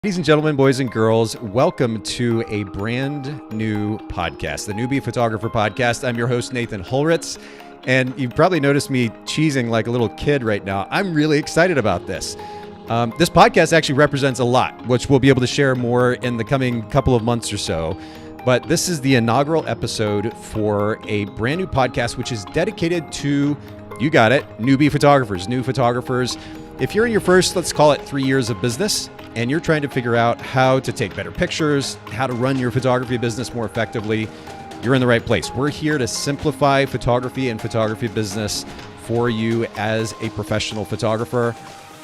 Ladies and gentlemen, boys and girls, welcome to a brand new podcast, the Newbie Photographer Podcast. I'm your host, Nathan Holritz, and you've probably noticed me cheesing like a little kid right now. I'm really excited about this. This podcast actually represents a lot, which we'll be able to share more in the coming couple of months or so. But this is the inaugural episode for a brand new podcast, which is dedicated to, you got it, newbie photographers, new photographers. If you're in your first, let's call it 3 years of business, and you're trying to figure out how to take better pictures, how to run your photography business more effectively, you're in the right place. We're here to simplify photography and photography business for you as a professional photographer.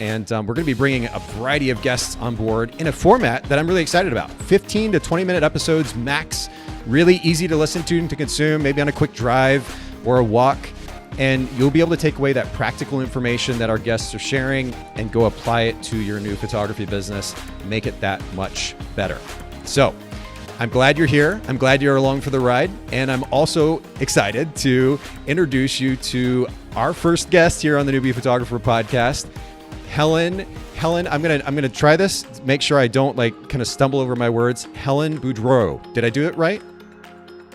And we're going to be bringing a variety of guests on board in a format that I'm really excited about. 15 to 20 minute episodes max, really easy to listen to and to consume, maybe on a quick drive or a walk. And you'll be able to take away that practical information that our guests are sharing and go apply it to your new photography business, make it that much better. So I'm glad you're here. I'm glad you're along for the ride. And I'm also excited to introduce you to our first guest here on the Newbie Photographer Podcast, Helene, I'm gonna try this, make sure I don't kind of stumble over my words. Helene Boudreau. Did I do it right?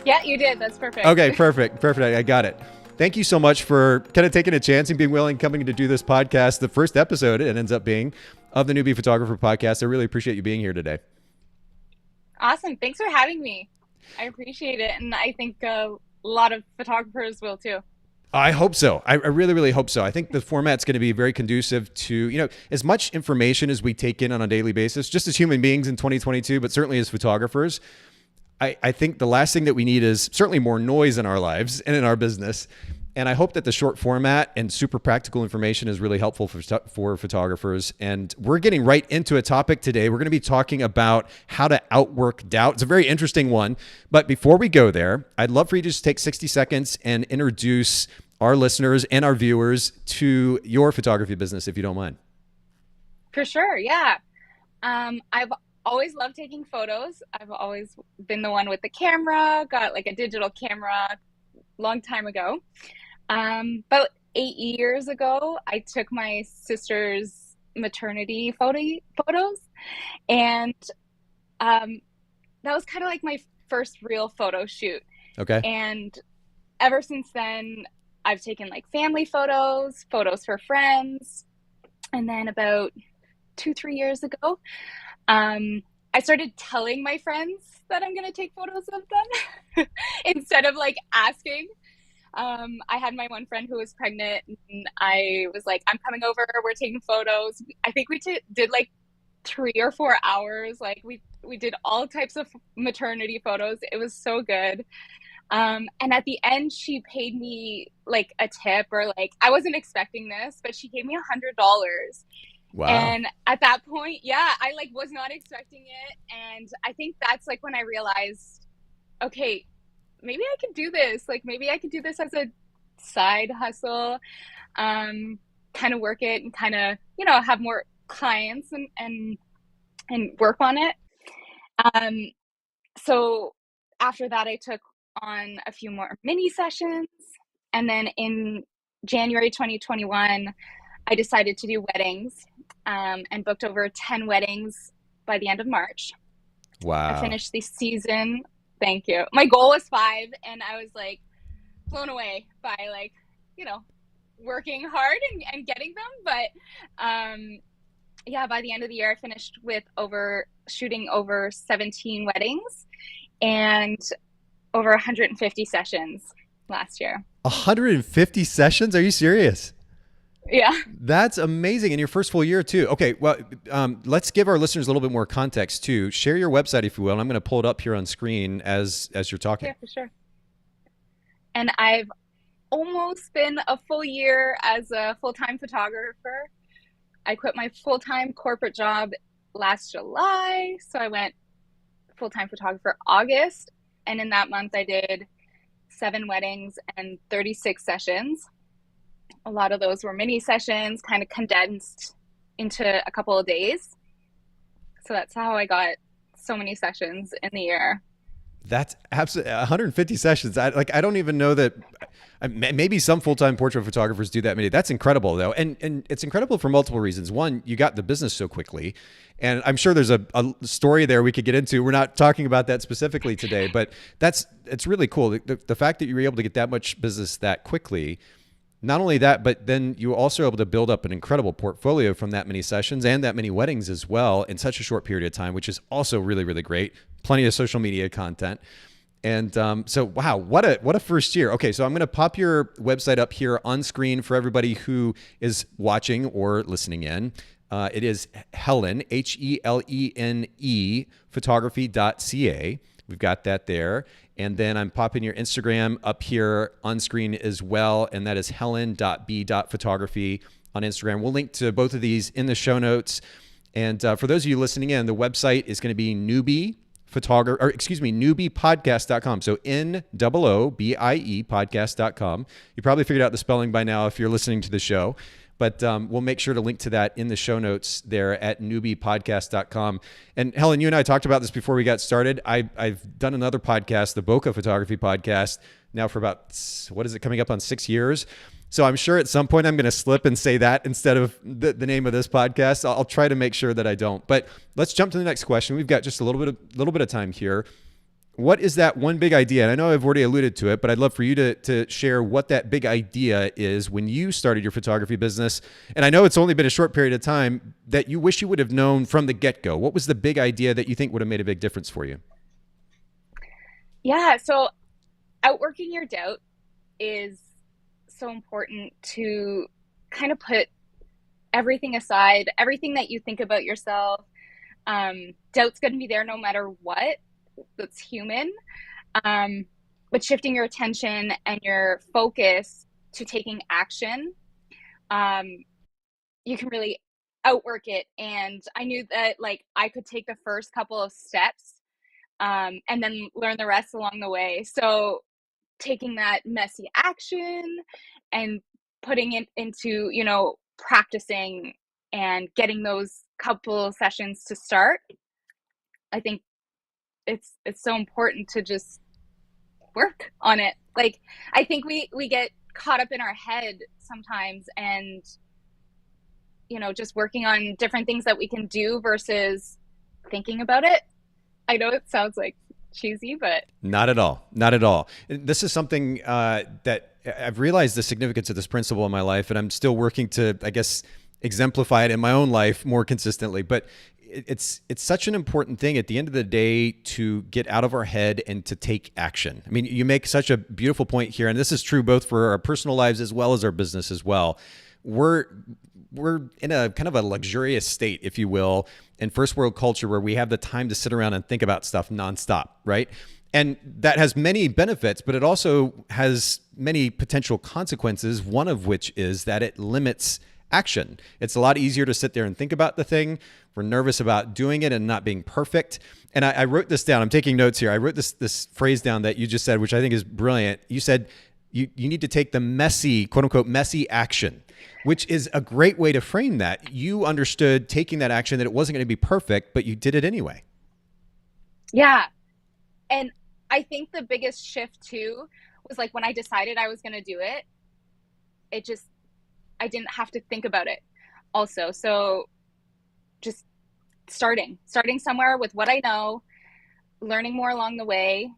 Yeah, you did. That's perfect. Okay, perfect. I got it. Thank you so much for kind of taking a chance and being willing, coming to do this podcast. The first episode, it ends up being, of the Newbie Photographer Podcast. I really appreciate you being here today. Awesome. Thanks for having me. I appreciate it. And I think a lot of photographers will too. I hope so. I really, really hope so. I think the format's going to be very conducive to, as much information as we take in on a daily basis, just as human beings in 2022, but certainly as photographers. I think the last thing that we need is certainly more noise in our lives and in our business. And I hope that the short format and super practical information is really helpful for photographers. And we're getting right into a topic today. We're going to be talking about how to outwork doubt. It's a very interesting one. But before we go there, I'd love for you to just take 60 seconds and introduce our listeners and our viewers to your photography business, if you don't mind. For sure. Yeah. I've always loved taking photos. I've always been the one with the camera, got like a digital camera long time ago. About 8 years ago, I took my sister's maternity photos, and that was kind of like my first real photo shoot. Okay. And ever since then, I've taken like family photos for friends. And then about 2-3 years ago, I started telling my friends that I'm going to take photos of them instead of like asking. I had my one friend who was pregnant, and I was like, I'm coming over, we're taking photos. I think we did like 3 or 4 hours. Like we did all types of maternity photos. It was so good. And at the end, she paid me like a tip, or like, I wasn't expecting this, but she gave me $100. Wow. And at that point, yeah, I like was not expecting it. And I think that's like when I realized, okay, maybe I could do this. Like maybe I could do this as a side hustle, kind of work it and kind of, have more clients and work on it. So after that, I took on a few more mini sessions. And then in January 2021, I decided to do weddings, and booked over 10 weddings by the end of March. Wow. I finished the season. Thank you. My goal was 5, and I was like blown away by like, working hard and getting them. But yeah, by the end of the year, I finished with shooting over 17 weddings and over 150 sessions last year. 150 sessions? Are you serious? Yeah. That's amazing. In your first full year too. Okay. Well, let's give our listeners a little bit more context too. Share your website, if you will. And I'm going to pull it up here on screen as you're talking. Yeah, for sure. And I've almost been a full year as a full-time photographer. I quit my full-time corporate job last July. So I went full-time photographer August. And in that month, I did 7 weddings and 36 sessions. A lot of those were mini sessions, kind of condensed into a couple of days. So that's how I got so many sessions in the year. That's absolutely 150 sessions. I don't even know that Maybe some full-time portrait photographers do that many. That's incredible though. And it's incredible for multiple reasons. One, you got the business so quickly. And I'm sure there's a story there we could get into. We're not talking about that specifically today, but it's really cool. The fact that you were able to get that much business that quickly. Not only that, but then you were also able to build up an incredible portfolio from that many sessions and that many weddings as well in such a short period of time, which is also really, really great. Plenty of social media content. And so, wow, what a first year. Okay, so I'm going to pop your website up here on screen for everybody who is watching or listening in. It is Helene, Helene, photography.ca. We've got that there. And then I'm popping your Instagram up here on screen as well. And that is helen.b.photography on Instagram. We'll link to both of these in the show notes. And for those of you listening in, the website is going to be newbiepodcast.com. So NOOBIE podcast.com. You probably figured out the spelling by now if you're listening to the show. But we'll make sure to link to that in the show notes there at newbiepodcast.com. And Helen, you and I talked about this before we got started. I've done another podcast, the Bokeh Photography Podcast, now for about, what is it, coming up on 6 years? So I'm sure at some point I'm going to slip and say that instead of the name of this podcast. I'll try to make sure that I don't. But let's jump to the next question. We've got just a little bit of time here. What is that one big idea? And I know I've already alluded to it, but I'd love for you to share what that big idea is when you started your photography business. And I know it's only been a short period of time that you wish you would have known from the get-go. What was the big idea that you think would have made a big difference for you? Yeah, so outworking your doubt is so important, to kind of put everything aside, everything that you think about yourself. Doubt's going to be there no matter what. That's human. But shifting your attention and your focus to taking action, you can really outwork it. And I knew that I could take the first couple of steps and then learn the rest along the way. So taking that messy action and putting it into, practicing and getting those couple sessions to start, I think it's so important to just work on it. I think we get caught up in our head sometimes, and just working on different things that we can do versus thinking about it. I know it sounds cheesy, but not at all. This is something that I've realized the significance of this principle in my life, and I'm still working to, I guess, exemplify it in my own life more consistently. But it's such an important thing at the end of the day to get out of our head and to take action. I mean, you make such a beautiful point here, and this is true both for our personal lives as well as our business as well. We're in a kind of a luxurious state, if you will, in first world culture where we have the time to sit around and think about stuff nonstop, right? And that has many benefits, but it also has many potential consequences, one of which is that it limits action. It's a lot easier to sit there and think about the thing. We're nervous about doing it and not being perfect. And I wrote this down. I'm taking notes here. I wrote this phrase down that you just said, which I think is brilliant. You said you need to take the messy, quote unquote, messy action, which is a great way to frame that. You understood taking that action, that it wasn't going to be perfect, but you did it anyway. Yeah. And I think the biggest shift too was when I decided I was going to do it, I didn't have to think about it also. So just starting somewhere with what I know, learning more along the way,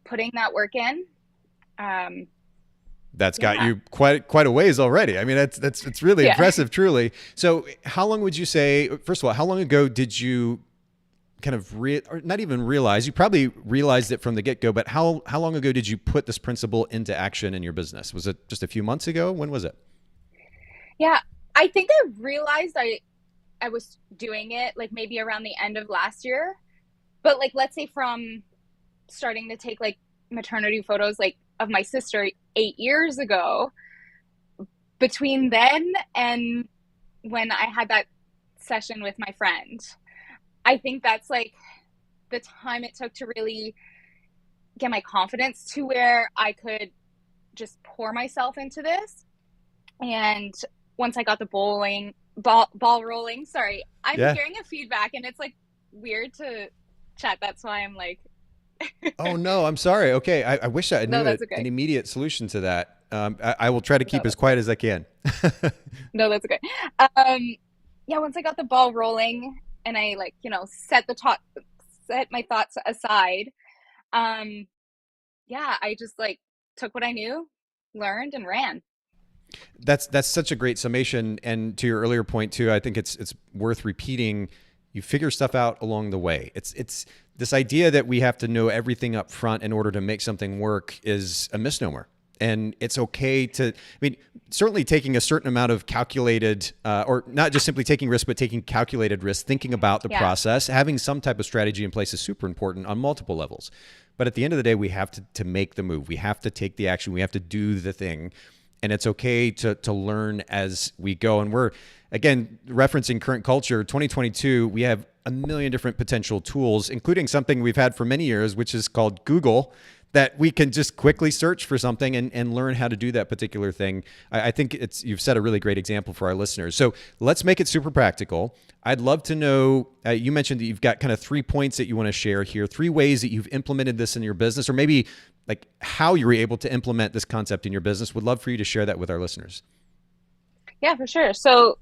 putting that work in. That's got you quite a ways already. I mean, it's really impressive, truly. So how long would you say, first of all, how long ago did you kind of or not even realize, you probably realized it from the get-go, but how long ago did you put this principle into action in your business? Was it just a few months ago? When was it? Yeah, I think I realized I was doing it maybe around the end of last year. But let's say from starting to take maternity photos of my sister 8 years ago, between then and when I had that session with my friend, I think that's the time it took to really get my confidence to where I could just pour myself into this. And once I got the ball rolling, sorry, I'm hearing a feedback and it's weird to chat. That's why I'm Oh no, I'm sorry. Okay, I wish I No, knew that's an okay. immediate solution to that. I will try to No, keep as that's quiet okay. as I can. No, that's okay. Um, yeah, once I got the ball rolling and I like, set my thoughts aside, um, yeah, I just like took what I knew, learned, and ran. That's such a great summation. And to your earlier point too, I think it's worth repeating. You figure stuff out along the way. It's this idea that we have to know everything up front in order to make something work is a misnomer. And it's okay to, I mean, certainly taking a certain amount of calculated, or not just simply taking risk, but taking calculated risk, thinking about the Yeah, process, having some type of strategy in place is super important on multiple levels. But at the end of the day, we have to make the move. We have to take the action. We have to do the thing, and it's okay to learn as we go. And we're, again, referencing current culture, 2022, we have a million different potential tools, including something we've had for many years, which is called Google, that we can just quickly search for something and learn how to do that particular thing. I think you've set a really great example for our listeners. So let's make it super practical. I'd love to know, you mentioned that you've got kind of 3 points that you want to share here, 3 ways that you've implemented this in your business, or maybe like how you were able to implement this concept in your business. Would love for you to share that with our listeners. yeah, for sure. So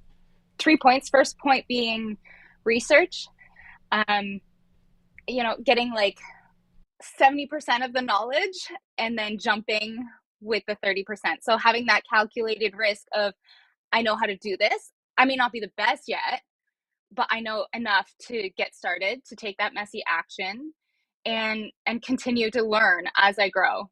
3 points. First point being research. Um, getting like 70% of the knowledge and then jumping with the 30%. So having that calculated risk of I know how to do this. I may not be the best yet, but I know enough to get started, to take that messy action and continue to learn as I grow.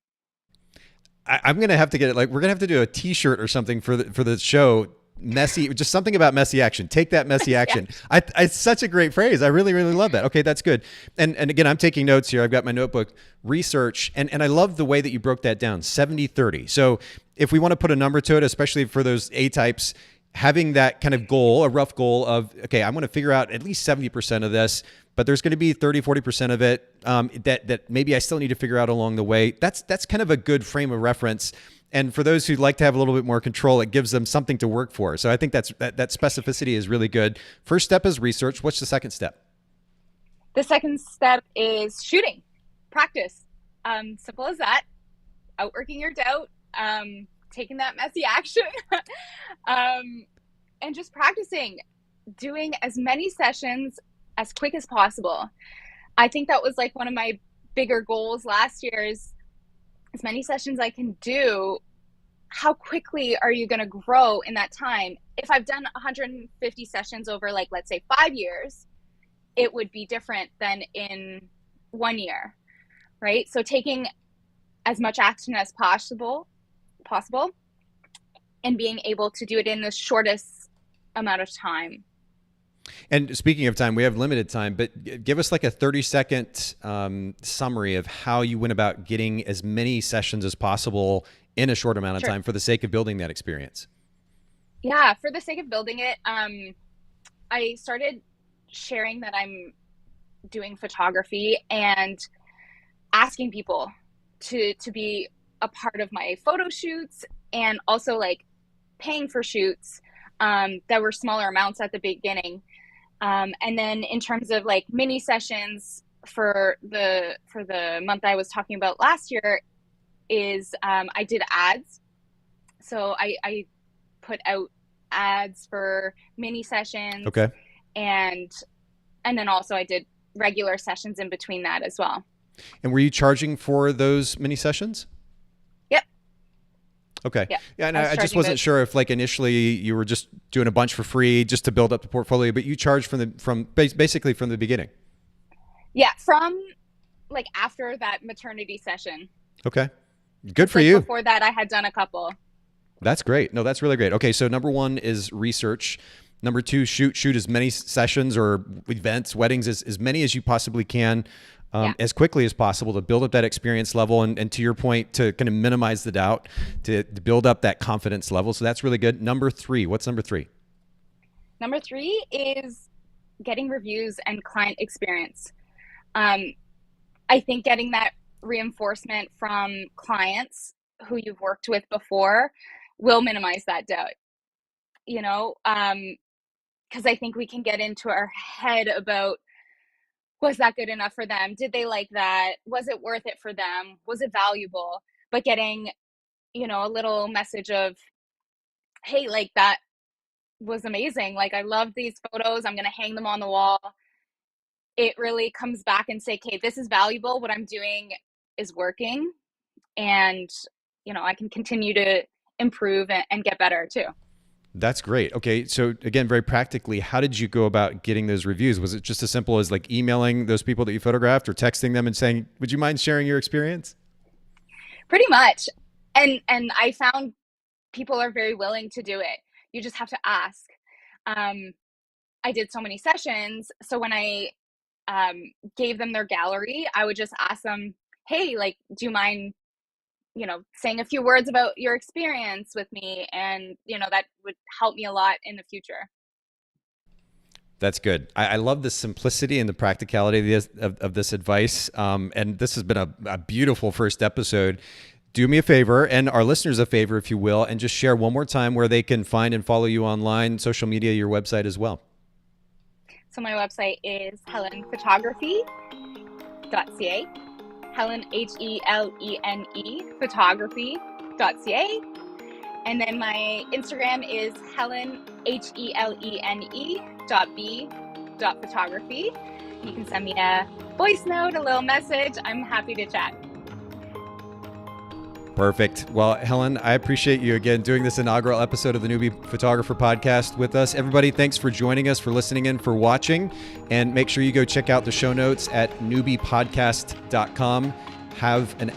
I'm gonna have to get it. Like we're gonna have to do a T-shirt or something for the show. Messy, just something about messy action. Take that messy Yeah. action. It's such a great phrase. I really love that. Okay, that's good. And again, I'm taking notes here. I've got my notebook. Research, and I love the way that you broke that down. 70-30. So if we want to put a number to it, especially for those A types, having that kind of goal, a rough goal of, okay, I'm going to figure out at least 70% of this, but there's going to be 30-40% of it that maybe I still need to figure out along the way. That's kind of a good frame of reference. And for those who like to have a little bit more control, it gives them something to work for. So I think that specificity is really good. First step is research. What's the second step? The second step is shooting, practice. Simple as that. Outworking your doubt, taking that messy action, um, and just practicing, doing as many sessions as quick as possible. I think that was like one of my bigger goals last year is as many sessions I can do. How quickly are you going to grow in that time? If I've done 150 sessions over, like, let's say 5 years, it would be different than in 1 year, right? So taking as much action as possible, and being able to do it in the shortest amount of time. And speaking of time, we have limited time, but give us like a 30-second summary of how you went about getting as many sessions as possible in a short amount of Sure. time for the sake of building that experience. Yeah, for the sake of building it, I started sharing that I'm doing photography and asking people to be a part of my photo shoots, and also like paying for shoots that were smaller amounts at the beginning. And then in terms of like mini sessions for the month I was talking about last year is I did ads. So I put out ads for mini sessions, Okay. and then also I did regular sessions in between that as well. And were you charging for those mini sessions? Yep. Okay. Yeah. Yeah, and I was I just charging wasn't about, sure if like initially you were just doing a bunch for free just to build up the portfolio, but you charged basically from the beginning. yeah, from like after that maternity session, Okay. Good because for like you. before that I had done a couple. That's great. No, that's really great. Okay, so number one is research. Number two, shoot as many sessions or events, weddings, as many as you possibly can, Yeah. as quickly as possible to build up that experience level. And to your point, to kind of minimize the doubt, to build up that confidence level. So that's really good. Number three, what's number three? Number three is getting reviews and client experience. Um, I think getting that reinforcement from clients who you've worked with before will minimize that doubt, you know, because I think we can get into our head about was that good enough for them? Did they like that? Was it worth it for them? Was it valuable? But getting, a little message of, hey, like that was amazing. Like, I love these photos. I'm going to hang them on the wall. It really comes back and say, okay, this is valuable. What I'm doing is working. And, I can continue to improve and get better too. That's great. Okay. So again, very practically, how did you go about getting those reviews? Was it just as simple as like emailing those people that you photographed or texting them and saying, would you mind sharing your experience? Pretty much. And I found people are very willing to do it. You just have to ask. I did so many sessions. So when I gave them their gallery, I would just ask them, hey, like, do you mind, saying a few words about your experience with me? And, that would help me a lot in the future. That's good. I love the simplicity and the practicality of this advice. And this has been a beautiful first episode. Do me a favor and our listeners a favor, if you will, and just share one more time where they can find and follow you online, social media, your website as well. So my website is helenphotography.ca. Helen, Helene, photography.ca. And then my Instagram is Helen, Helene.b.photography. You can send me a voice note, a little message. I'm happy to chat. Perfect. Well, Helen, I appreciate you again doing this inaugural episode of the Newbie Photographer Podcast with us. Everybody, thanks for joining us, for listening in, for watching. And make sure you go check out the show notes at newbiepodcast.com. Have an